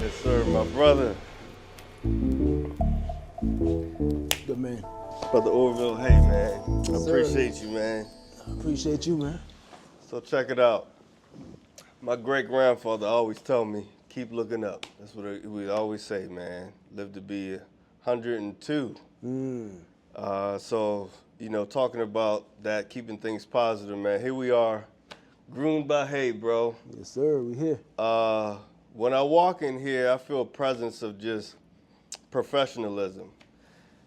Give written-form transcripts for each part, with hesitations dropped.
Yes, sir, my brother. Good man. Brother Orville, hey, man. I Yes, sir. appreciate you, man. Appreciate you, man. So check it out. My great-grandfather always told me, keep looking up. That's what we always say, man. Live to be 102. So, talking about that, keeping things positive, man. Here we are, groomed by hate, bro. Yes, sir. We here. When I walk in here, I feel a presence of just professionalism.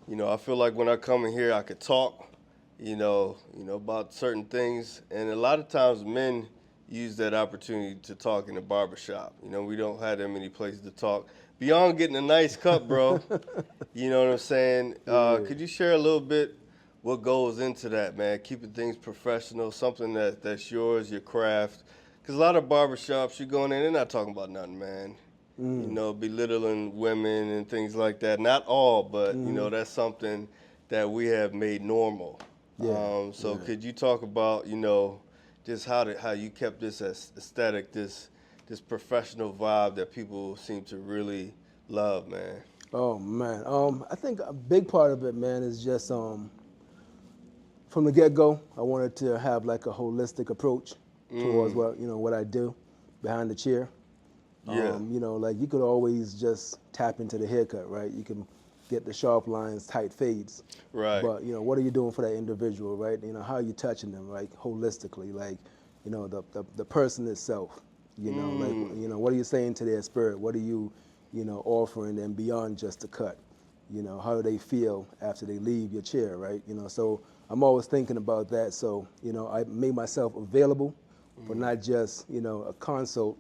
I feel like when I come in here, I could talk, about certain things. And a lot of times men use that opportunity to talk in the barbershop. We don't have that many places to talk. Beyond getting a nice cut, bro, you know what I'm saying? Could you share a little bit what goes into that, man? Keeping things professional, something that's yours, your craft. Because a lot of barbershops, you go in there, they're not talking about nothing, man. Belittling women and things like that. Not all, but that's something that we have made normal. Yeah. So could you talk about, just how you kept this aesthetic, this professional vibe that people seem to really love, man? Oh man. I think a big part of it, man, is just from the get-go, I wanted to have like a holistic approach towards what I do behind the chair. Yeah. Like you could always just tap into the haircut, right? You can get the sharp lines, tight fades. Right. But, what are you doing for that individual, right? How are you touching them, like holistically, like, the person itself, like, what are you saying to their spirit? What are you, offering them beyond just the cut? How do they feel after they leave your chair, right? So I'm always thinking about that. So, I made myself available for not just, a consult,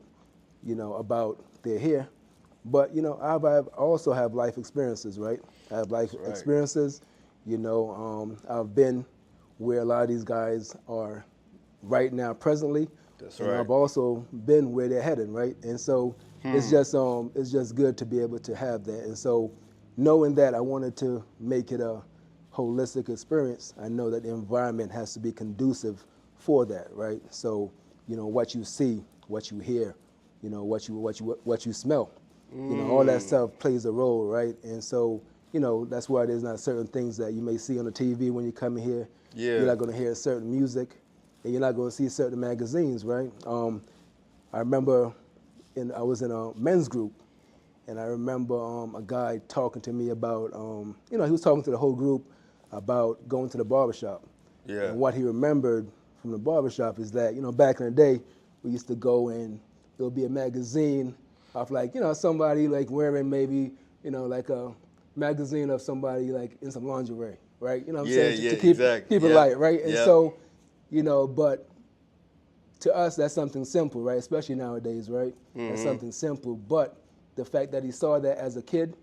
about their hair, but I also have life experiences, right? I have life That's right. experiences. I've been where a lot of these guys are right now, presently. That's and right. I've also been where they're headed, right? And so it's just good to be able to have that. And so knowing that I wanted to make it a holistic experience, I know that the environment has to be conducive for that, right? So what you see, what you hear, what you smell, all that stuff plays a role, right? And so that's why there's not certain things that you may see on the TV when you come in here. Yeah. You're not going to hear certain music, and you're not going to see certain magazines, right? I remember I was in a men's group, and I remember a guy talking to me about, he was talking to the whole group about going to the barbershop. Yeah. And what he remembered from the barbershop is that, back in the day, we used to go and there would be a magazine of like, somebody like wearing maybe, like a magazine of somebody like in some lingerie, right? You know what I'm saying? Yeah, To keep exactly. it Yep. light, right? And Yep. so, but to us, that's something simple, right? Especially nowadays, right? That's something simple. But the fact that he saw that as a kid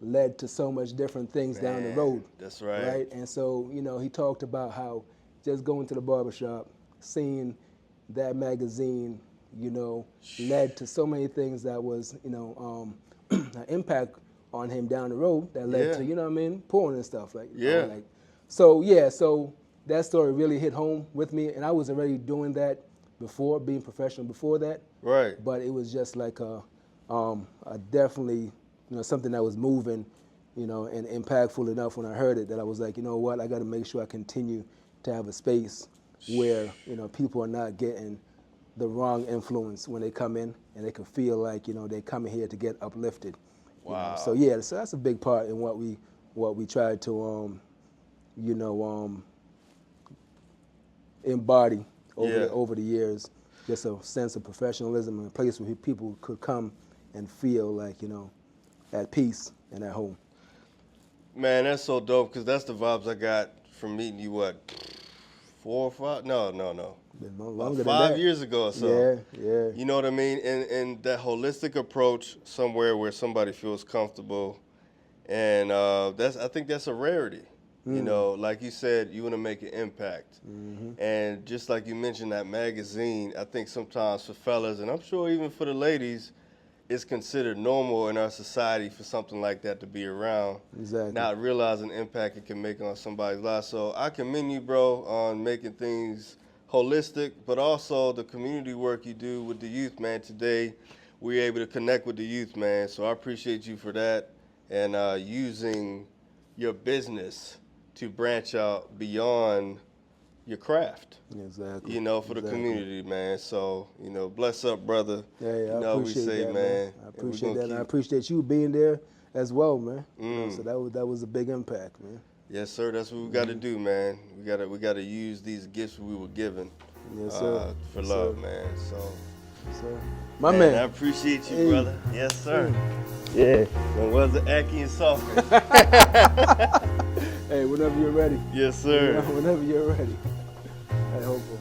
led to so much different things down the Man, road. that's right. Right? And so, he talked about how just going to the barbershop, seeing that magazine, led to so many things that was, an impact on him down the road that led to, Yeah. porn and stuff. Yeah. So that story really hit home with me, and I was already doing that before, being professional before that. Right. But it was just like a definitely, something that was moving, and impactful enough when I heard it that I was like, you know what, I got to make sure I continue to have a space where, people are not getting the wrong influence when they come in, and they can feel like, they're coming here to get uplifted. Wow. So that's a big part in what we tried to, embody over the years, just a sense of professionalism and a place where people could come and feel like, at peace and at home. Man, that's so dope because that's the vibes I got from meeting you, what, 4 or 5? No. Been About longer than 5 that. years ago or so. Yeah. You know what I mean? And that holistic approach somewhere where somebody feels comfortable. And I think that's a rarity. Like you said, you want to make an impact. And just like you mentioned that magazine, I think sometimes for fellas, and I'm sure even for the ladies, it's considered normal in our society for something like that to be around. Exactly. Not realizing the impact it can make on somebody's life. So I commend you, bro, on making things holistic, but also the community work you do with the youth, man. Today, we're able to connect with the youth, man. So I appreciate you for that, and using your business to branch out beyond your craft. Exactly. You know, for the Exactly. community, man. So, you know, bless up, brother. Yeah, you I know, appreciate we say, that, man. I and we appreciate gonna that, and I keep- appreciate you being there as well, man. You know, so that was a big impact, man. Yes, sir. That's what we got to do, man. We got to use these gifts we were given Yes, sir. for Yes, love, sir. man. So, So, my I man. appreciate you, Hey. brother. Yes, sir. Yeah. When was it Aki and Softly? Hey, whenever you're ready. Yes, sir. Whenever you're ready. Hey, hopeful.